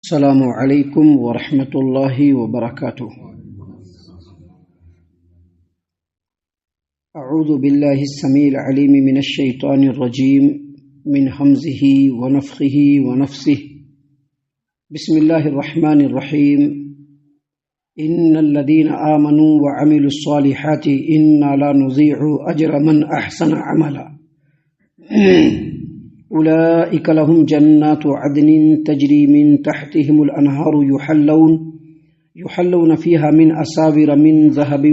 السلام علیکم ورحمۃ اللہ وبرکاتہ۔ اعوذ باللہ السمیع العلیم من الشیطان الرجیم من حمزہ ونفخہ ونفثہ۔ بسم اللہ الرحمن الرحیم۔ ان الذین آمنوا وعملوا الصالحات انا لا نضیع اجر من احسن عملا أولئك لهم جنات عدن تجري من تحتهم الأنهار يحلون فيها من أساور من ذهب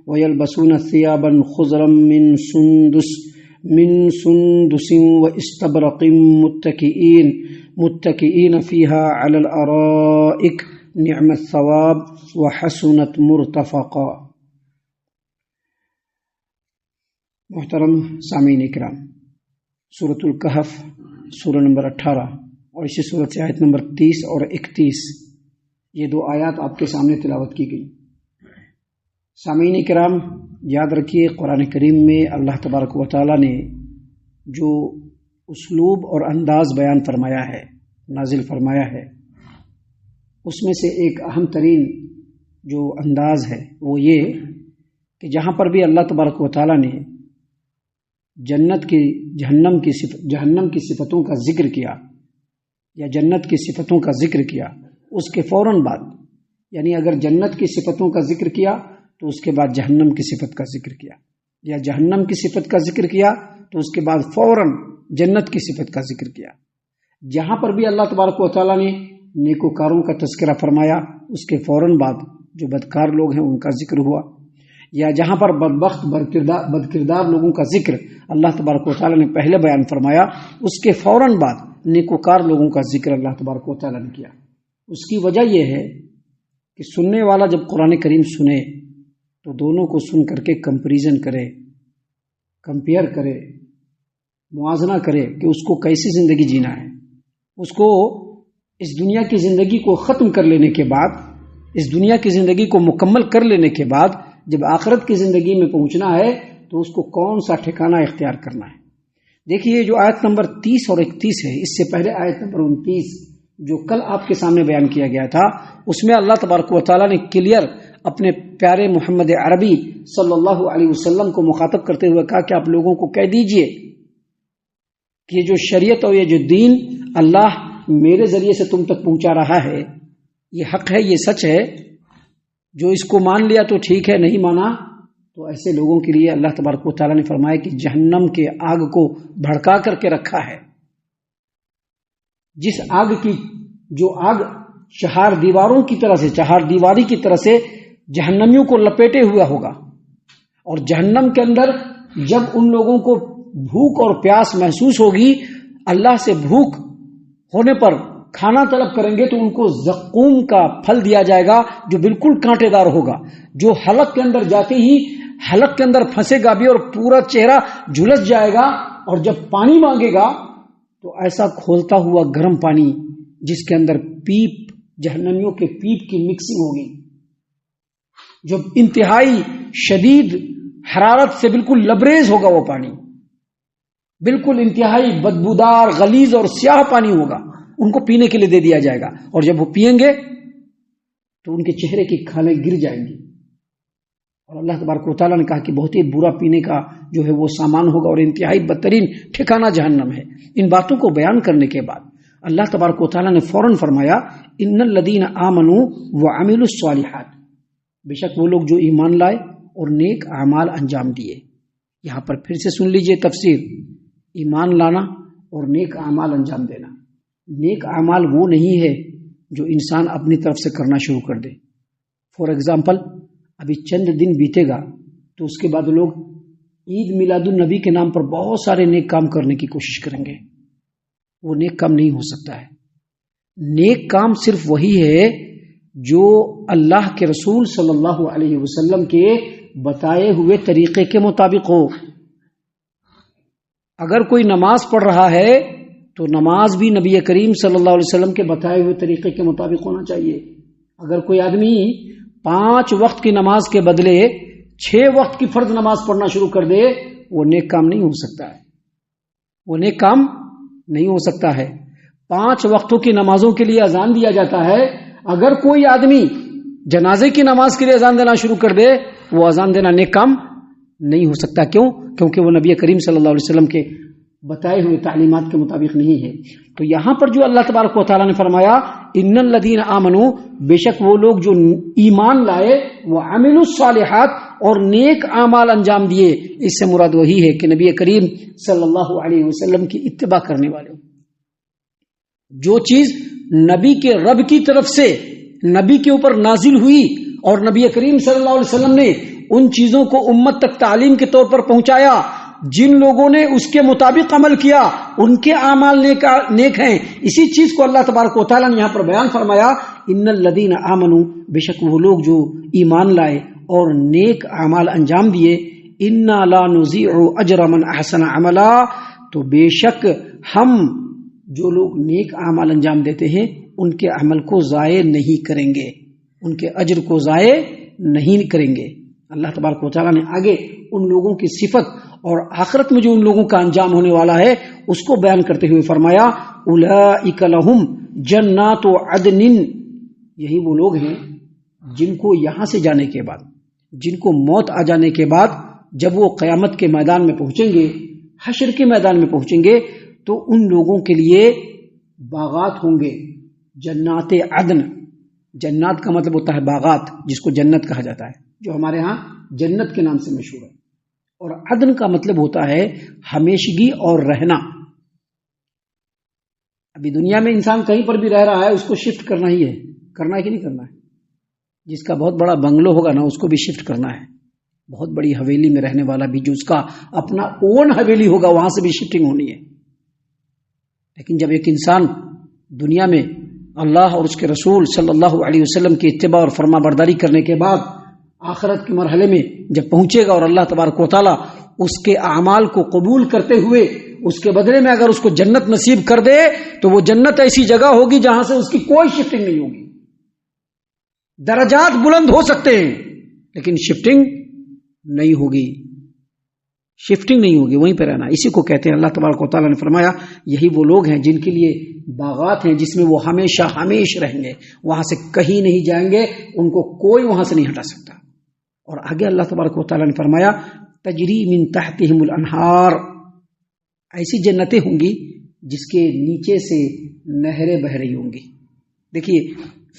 ويلبسون ثيابا خضرا من سندس واستبرق متكئين فيها على الأرائك نعم الثواب وحسنت مرتفقا۔ محترم سامعین اکرام، سورۃ الکہف سورہ نمبر 18 اور اسی سورت سے آیت نمبر 30 اور 31، یہ دو آیات آپ کے سامنے تلاوت کی گئی۔ سامعین کرام، یاد رکھیے قرآن کریم میں اللہ تبارک و تعالیٰ نے جو اسلوب اور انداز بیان فرمایا ہے، نازل فرمایا ہے، اس میں سے ایک اہم ترین جو انداز ہے وہ یہ کہ جہاں پر بھی اللہ تبارک و تعالیٰ نے جہنم کی صفتوں کا ذکر کیا یا جنت کی صفتوں کا ذکر کیا، اس کے فوراً بعد، یعنی اگر جنت کی صفتوں کا ذکر کیا تو اس کے بعد جہنم کی صفت کا ذکر کیا، یا جہنم کی صفت کا ذکر کیا تو اس کے بعد فوراً جنت کی صفت کا ذکر کیا۔ جہاں پر بھی اللہ تبارک و تعالیٰ نے نیکوکاروں کا تذکرہ فرمایا، اس کے فوراً بعد جو بدکار لوگ ہیں ان کا ذکر ہوا، یا جہاں پر بدبخت بدکردار لوگوں کا ذکر اللہ تبارک و تعالیٰ نے پہلے بیان فرمایا، اس کے فوراً بعد نیکوکار لوگوں کا ذکر اللہ تبارک و تعالیٰ نے کیا۔ اس کی وجہ یہ ہے کہ سننے والا جب قرآن کریم سنے تو دونوں کو سن کر کے کمپیریزن کرے، کمپیئر کرے، موازنہ کرے کہ اس کو کیسی زندگی جینا ہے۔ اس کو اس دنیا کی زندگی کو ختم کر لینے کے بعد، اس دنیا کی زندگی کو مکمل کر لینے کے بعد جب آخرت کی زندگی میں پہنچنا ہے تو اس کو کون سا ٹھکانہ اختیار کرنا ہے۔ دیکھیے جو آیت نمبر 30 اور 31 ہے، اس سے پہلے آیت نمبر 29 جو کل آپ کے سامنے بیان کیا گیا تھا، اس میں اللہ تبارک و تعالیٰ نے کلیئر اپنے پیارے محمد عربی صلی اللہ علیہ وسلم کو مخاطب کرتے ہوئے کہا کہ آپ لوگوں کو کہہ دیجئے کہ یہ جو شریعت اور یہ جو دین اللہ میرے ذریعے سے تم تک پہنچا رہا ہے، یہ حق ہے، یہ سچ ہے۔ جو اس کو مان لیا تو ٹھیک ہے، نہیں مانا تو ایسے لوگوں کے لیے اللہ تبارک و تعالیٰ نے فرمایا کہ جہنم کے آگ کو بھڑکا کر کے رکھا ہے۔ جس آگ کی جو آگ چہار دیواری کی طرح سے جہنمیوں کو لپیٹے ہوا ہوگا، اور جہنم کے اندر جب ان لوگوں کو بھوک اور پیاس محسوس ہوگی، اللہ سے بھوک ہونے پر کھانا طلب کریں گے تو ان کو زقوم کا پھل دیا جائے گا جو بالکل کانٹے دار ہوگا، جو حلق کے اندر جاتے ہی حلق کے اندر پھنسے گا بھی اور پورا چہرہ جھلس جائے گا، اور جب پانی مانگے گا تو ایسا کھولتا ہوا گرم پانی جس کے اندر پیپ، جہنمیوں کے پیپ کی مکسنگ ہوگی، جب انتہائی شدید حرارت سے بالکل لبریز ہوگا، وہ پانی بالکل انتہائی بدبودار غلیظ اور سیاہ پانی ہوگا، ان کو پینے کے لیے دے دیا جائے گا، اور جب وہ پئیں گے تو ان کے چہرے کی کھالیں گر جائیں گی۔ اور اللہ تبارک و تعالیٰ نے کہا کہ بہت ہی برا پینے کا جو ہے وہ سامان ہوگا اور انتہائی بدترین ٹھکانہ جہنم ہے۔ ان باتوں کو بیان کرنے کے بعد اللہ تبارک و تعالیٰ نے فوراً فرمایا ان الذین آمنوا وعملوا الصالحات، بے شک وہ لوگ جو ایمان لائے اور نیک اعمال انجام دیے۔ یہاں پر پھر سے سن لیجئے تفسیر، ایمان لانا اور نیک اعمال انجام دینا۔ نیک اعمال وہ نہیں ہے جو انسان اپنی طرف سے کرنا شروع کر دے۔ فار ایگزامپل، ابھی چند دن بیتے گا تو اس کے بعد لوگ عید میلاد النبی کے نام پر بہت سارے نیک کام کرنے کی کوشش کریں گے، وہ نیک کام نہیں ہو سکتا ہے۔ نیک کام صرف وہی ہے جو اللہ کے رسول صلی اللہ علیہ وسلم کے بتائے ہوئے طریقے کے مطابق ہو۔ اگر کوئی نماز پڑھ رہا ہے تو نماز بھی نبی کریم صلی اللہ علیہ وسلم کے بتائے ہوئے طریقے کے مطابق ہونا چاہیے۔ اگر کوئی آدمی 5 وقت کی نماز کے بدلے 6 وقت کی فرض نماز پڑھنا شروع کر دے، وہ نیک کام نہیں ہو سکتا ہے، وہ نیک کام نہیں ہو سکتا ہے۔ 5 وقتوں کی نمازوں کے لیے اذان دیا جاتا ہے. اگر کوئی آدمی جنازے کی نماز کے لیے اذان دینا شروع کر دے وہ اذان دینا نیک کام نہیں ہو سکتا. کیوں؟ کیونکہ وہ نبی کریم صلی اللہ علیہ وسلم کے بتائے ہوئے تعلیمات کے مطابق نہیں ہے. تو یہاں پر جو اللہ تبارک و تعالیٰ نے فرمایا ان الذین آمنوا، بے شک وہ لوگ جو ایمان لائے، وہ عملوا الصالحات اور نیک اعمال انجام دیے، اس سے مراد وہی ہے کہ نبی کریم صلی اللہ علیہ وسلم کی اتباع کرنے والے. جو چیز نبی کے رب کی طرف سے نبی کے اوپر نازل ہوئی اور نبی کریم صلی اللہ علیہ وسلم نے ان چیزوں کو امت تک تعلیم کے طور پر پہنچایا، جن لوگوں نے اس کے مطابق عمل کیا ان کے اعمال نیک ہیں. اسی چیز کو اللہ تبارک و تعالیٰ نے یہاں پر بیان فرمایا ان الذین آمنوا، بے شک وہ لوگ جو ایمان لائے اور نیک اعمال انجام دیے، انا لا نضیع اجر من احسن عملا، تو بے شک ہم جو لوگ نیک اعمال انجام دیتے ہیں ان کے عمل کو ضائع نہیں کریں گے، ان کے اجر کو ضائع نہیں کریں گے. اللہ تبارک و تعالیٰ نے آگے ان لوگوں کی صفت اور آخرت میں جو ان لوگوں کا انجام ہونے والا ہے اس کو بیان کرتے ہوئے فرمایا اولئک لہم جنات عدن، یہی وہ لوگ ہیں جن کو یہاں سے جانے کے بعد، جن کو موت آ جانے کے بعد جب وہ قیامت کے میدان میں پہنچیں گے، حشر کے میدان میں پہنچیں گے، تو ان لوگوں کے لیے باغات ہوں گے. جنات عدن، جنات کا مطلب ہوتا ہے باغات، جس کو جنت کہا جاتا ہے، جو ہمارے ہاں جنت کے نام سے مشہور ہے. اور عدن کا مطلب ہوتا ہے ہمیشگی اور رہنا. ابھی دنیا میں انسان کہیں پر بھی رہ رہا ہے اس کو شفٹ کرنا ہی ہے، کرنا ہے کہ نہیں کرنا ہے. جس کا بہت بڑا بنگلو ہوگا نا اس کو بھی شفٹ کرنا ہے. بہت بڑی حویلی میں رہنے والا بھی جو اس کا اپنا اون حویلی ہوگا وہاں سے بھی شفٹنگ ہونی ہے. لیکن جب ایک انسان دنیا میں اللہ اور اس کے رسول صلی اللہ علیہ وسلم کی اتباع اور فرما برداری کرنے کے بعد آخرت کے مرحلے میں جب پہنچے گا اور اللہ تبارک و تعالیٰ اس کے اعمال کو قبول کرتے ہوئے اس کے بدلے میں اگر اس کو جنت نصیب کر دے تو وہ جنت ایسی جگہ ہوگی جہاں سے اس کی کوئی شفٹنگ نہیں ہوگی. درجات بلند ہو سکتے ہیں لیکن شفٹنگ نہیں ہوگی، شفٹنگ نہیں ہوگی، وہیں پہ رہنا. اسی کو کہتے ہیں، اللہ تبارک و تعالیٰ نے فرمایا یہی وہ لوگ ہیں جن کے لیے باغات ہیں جس میں وہ ہمیشہ ہمیش رہیں گے، وہاں سے کہیں نہیں جائیں گے، ان کو کوئی وہاں سے نہیں ہٹا سکتا. اور آگے اللہ تبارک و تعالیٰ نے فرمایا تجری من تحتہم الانہار، ایسی جنتیں ہوں گی جس کے نیچے سے نہریں بہ رہی ہوں گی. دیکھیے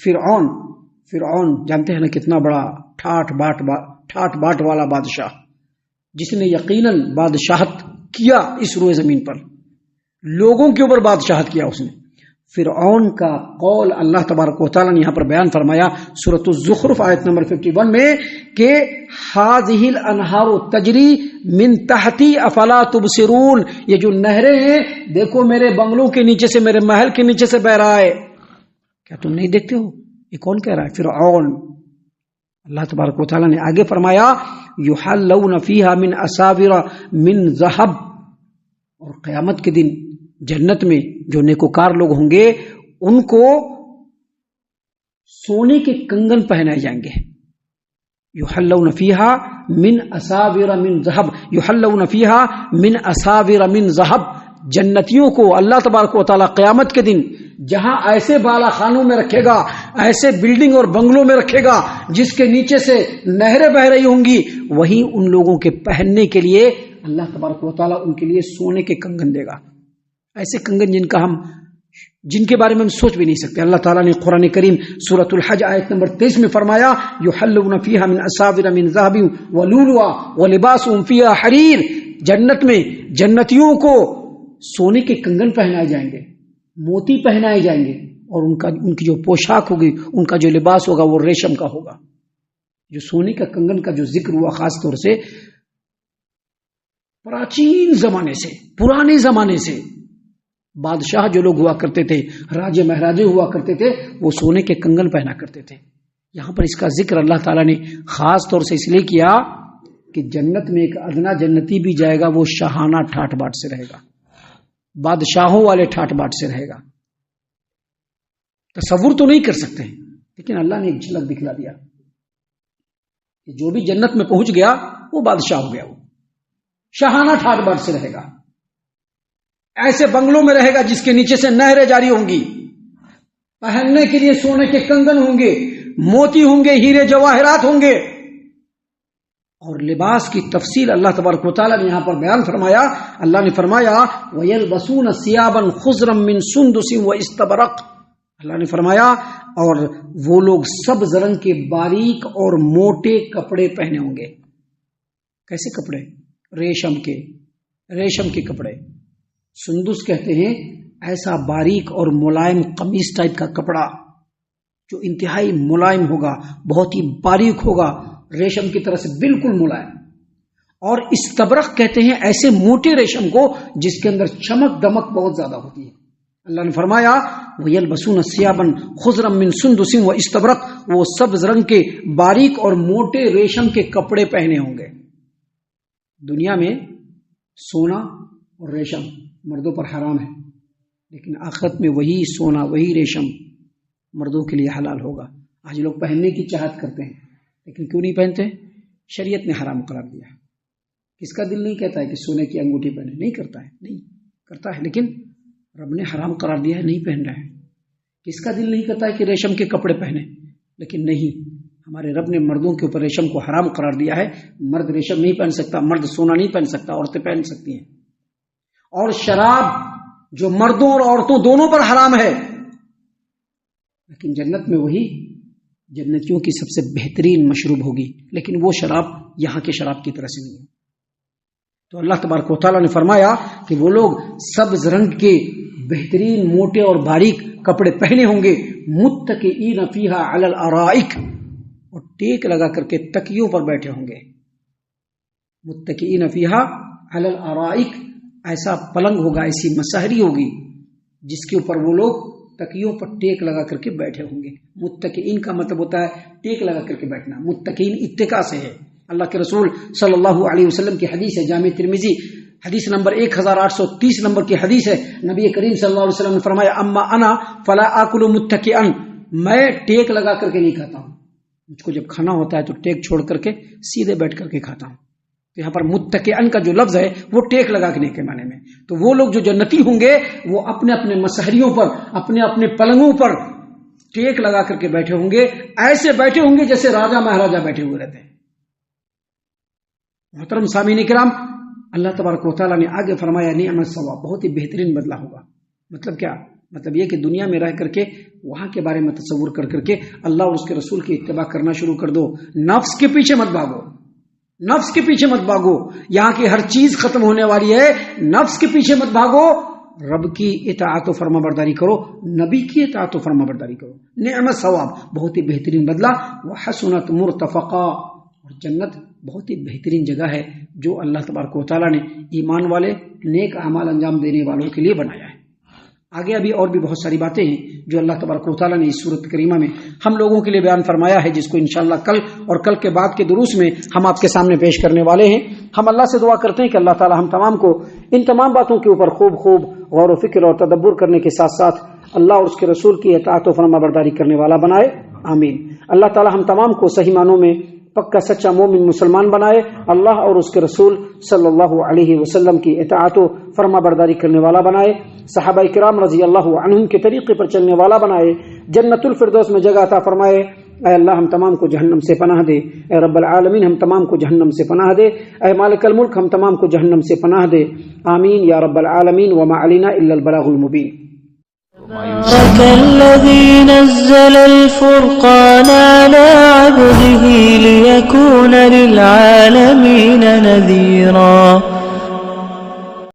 فرعون جانتے ہیں نا کتنا بڑا ٹھاٹ باٹ والا بادشاہ، جس نے یقیناً بادشاہت کیا اس روئے زمین پر، لوگوں کے اوپر بادشاہت کیا اس نے. فرعون کا قول اللہ تبارک و تعالیٰ نے یہاں پر بیان فرمایا سورۃ الزخرف آیت نمبر 51 میں کہ ھذہ الانہار تجری من تحتی افلا تبصرون، یہ جو نہریں ہیں دیکھو میرے بنگلوں کے نیچے سے، میرے محل کے نیچے سے بہ رہا ہے، کیا تم نہیں دیکھتے ہو؟ یہ کون کہہ رہا ہے؟ فرعون. اللہ تبارک و تعالیٰ نے آگے فرمایا یحلون فیہا من اساور من ذہب، اور قیامت کے دن جنت میں جو نیکوکار لوگ ہوں گے ان کو سونے کے کنگن پہنائے جائیں گے. یحلون فیہا من اساور من ذہب، یحلون فیہا من اساور من ذہب، جنتیوں کو اللہ تبارک و تعالیٰ قیامت کے دن جہاں ایسے بالا خانوں میں رکھے گا، ایسے بلڈنگ اور بنگلوں میں رکھے گا جس کے نیچے سے نہریں بہ رہی ہوں گی، وہیں ان لوگوں کے پہننے کے لیے اللہ تبارک و تعالیٰ ان کے لیے سونے کے کنگن دے گا. ایسے کنگن جن کے بارے میں ہم سوچ بھی نہیں سکتے. اللہ تعالیٰ نے قرآن کریم سورۃ الحج آیت نمبر 23 میں فرمایا یحلون فیہا من اساور من ذہب ولؤلؤا ولباسهم فیہا حریر، جنت میں جنتیوں کو سونے کے کنگن پہنائے جائیں گے، موتی پہنائے جائیں گے، اور ان کی جو پوشاک ہوگی، ان کا جو لباس ہوگا وہ ریشم کا ہوگا. جو سونے کا کنگن کا جو ذکر ہوا خاص طور سے پراچین زمانے سے، پرانے زمانے سے بادشاہ جو لوگ ہوا کرتے تھے، راجے مہاراجے ہوا کرتے تھے، وہ سونے کے کنگن پہنا کرتے تھے. یہاں پر اس کا ذکر اللہ تعالیٰ نے خاص طور سے اس لیے کیا کہ جنت میں ایک ادنا جنتی بھی جائے گا وہ شاہانہ ٹھاٹ باٹ سے رہے گا، بادشاہوں والے ٹھاٹ باٹ سے رہے گا. تصور تو نہیں کر سکتے ہیں، لیکن اللہ نے ایک جھلک دکھلا دیا کہ جو بھی جنت میں پہنچ گیا وہ بادشاہ ہو گیا، وہ شاہانہ ٹھاٹ باٹ سے رہے گا. ایسے بنگلوں میں رہے گا جس کے نیچے سے نہریں جاری ہوں گی، پہننے کے لیے سونے کے کنگن ہوں گے، موتی ہوں گے، ہیرے جواہرات ہوں گے. اور لباس کی تفصیل اللہ تبارک و تعالیٰ نے یہاں پر بیان فرمایا. اللہ نے فرمایا وَيَلْبَسُونَ ثِيَابًا خُضْرًا مِّن سُنْدُسٍ وَإِسْتَبْرَقٍ. اللہ نے فرمایا اور وہ لوگ سبز رنگ کے باریک اور موٹے کپڑے پہنے ہوں گے. کیسے کپڑے؟ ریشم کے کپڑے. سندس کہتے ہیں ایسا باریک اور ملائم قمیص ٹائپ کا کپڑا جو انتہائی ملائم ہوگا، بہت ہی باریک ہوگا، ریشم کی طرح سے بالکل ملائم. اور استبرق کہتے ہیں ایسے موٹے ریشم کو جس کے اندر چمک دمک بہت زیادہ ہوتی ہے. اللہ نے فرمایا وَيَلْبَسُونَ ثِيَابًا خُضْرًا مِّن سُنْدُسٍ وَإِسْتَبْرَقٍ. وہ سبز رنگ کے باریک اور موٹے ریشم کے کپڑے پہنے ہوں گے. دنیا میں سونا اور ریشم مردوں پر حرام ہے، لیکن آخرت میں وہی سونا وہی ریشم مردوں کے لیے حلال ہوگا. آج لوگ پہننے کی چاہت کرتے ہیں لیکن کیوں نہیں پہنتے؟ شریعت نے حرام قرار دیا. کس کا دل نہیں کہتا ہے کہ سونے کی انگوٹھی پہنے؟ نہیں کرتا ہے، نہیں کرتا ہے، لیکن رب نے حرام قرار دیا ہے، نہیں پہن رہا ہے. کس کا دل نہیں کرتا ہے کہ ریشم کے کپڑے پہنے؟ لیکن نہیں، ہمارے رب نے مردوں کے اوپر ریشم کو حرام قرار دیا ہے. مرد ریشم نہیں پہن سکتا، مرد سونا نہیں پہن سکتا، عورتیں پہن سکتی ہیں. اور شراب جو مردوں اور عورتوں دونوں پر حرام ہے، لیکن جنت میں وہی جنتیوں کی سب سے بہترین مشروب ہوگی، لیکن وہ شراب یہاں کے شراب کی طرح سے نہیں ہے. تو اللہ تبارک و تعالیٰ نے فرمایا کہ وہ لوگ سبز رنگ کے بہترین موٹے اور باریک کپڑے پہنے ہوں گے، متکئین فیہا علی الارائک، اور ٹیک لگا کر کے تکیوں پر بیٹھے ہوں گے. متکئین فیہا علی الارائک، ایسا پلنگ ہوگا، ایسی مسہری ہوگی جس کے اوپر وہ لوگ تکیوں پر ٹیک لگا کر کے بیٹھے ہوں گے. متکئین کا مطلب ہوتا ہے ٹیک لگا کر کے بیٹھنا. متکئین اتکا سے ہے. اللہ کے رسول صلی اللہ علیہ وسلم کی حدیث ہے، جامع ترمذی حدیث نمبر 1830 نمبر کی حدیث ہے. نبی کریم صلی اللہ علیہ وسلم نے فرمایا اما انا فلا آکل متکئا، میں ٹیک لگا کر کے نہیں کھاتا ہوں. مجھ کو جب کھانا ہوتا ہے تو ٹیک چھوڑ کر کے سیدھے بیٹھ کر کے کھاتا ہوں. تو یہاں پر متکئن کا جو لفظ ہے وہ ٹیک لگانے کے معنی میں. تو وہ لوگ جو جنتی ہوں گے وہ اپنے اپنے مسہریوں پر، اپنے اپنے پلنگوں پر ٹیک لگا کر کے بیٹھے ہوں گے، ایسے بیٹھے ہوں گے جیسے راجا مہاراجا بیٹھے ہوئے رہتے ہیں. محترم سامعین کرام، اللہ تبارک و تعالیٰ نے آگے فرمایا نعم الثواب، بہت ہی بہترین بدلہ ہوگا. مطلب کیا؟ مطلب یہ کہ دنیا میں رہ کر کے وہاں کے بارے میں تصور کر کر کے اللہ اور اس کے رسول کی اتباع کرنا شروع کر دو. نفس کے پیچھے مت بھاگو، نفس کے پیچھے مت بھاگو. یہاں کی ہر چیز ختم ہونے والی ہے، نفس کے پیچھے مت بھاگو. رب کی اطاعت و فرما برداری کرو، نبی کی اطاعت و فرما برداری کرو. نعم الثواب، بہت ہی بہترین بدلہ. وحسنت مرتفقا، اور جنت بہت ہی بہترین جگہ ہے جو اللہ تبارک و تعالیٰ نے ایمان والے نیک اعمال انجام دینے والوں کے لیے بنایا ہے. آگے ابھی اور بھی بہت ساری باتیں ہیں جو اللہ تبارک و تعالیٰ نے اس سورت کریمہ میں ہم لوگوں کے لیے بیان فرمایا ہے، جس کو انشاءاللہ کل اور کل کے بعد کے دروس میں ہم آپ کے سامنے پیش کرنے والے ہیں. ہم اللہ سے دعا کرتے ہیں کہ اللہ تعالیٰ ہم تمام کو ان تمام باتوں کے اوپر خوب خوب غور و فکر اور تدبر کرنے کے ساتھ ساتھ اللہ اور اس کے رسول کی اطاعت و فرما برداری کرنے والا بنائے. آمین. اللہ تعالیٰ ہم تمام کو صحیح معنوں میں پکا سچا مومن مسلمان بنائے، اللہ اور اس کے رسول صلی اللہ علیہ وسلم کی اطاعت و فرما برداری کرنے والا بنائے، صحابہ کرام رضی اللہ عنہم کے طریقے پر چلنے والا بنائے، جنت الفردوس میں جگہ عطا فرمائے. اے اللہ ہم تمام کو جہنم سے پناہ دے. اے رب العالمین ہم تمام کو جہنم سے پناہ دے. اے مالک الملک ہم تمام کو جہنم سے پناہ دے. آمین یا رب العالمین. وما علینا الا البلاغ المبین. الذي نزل الفرقان على عبده ليكون للعالمين نذيرا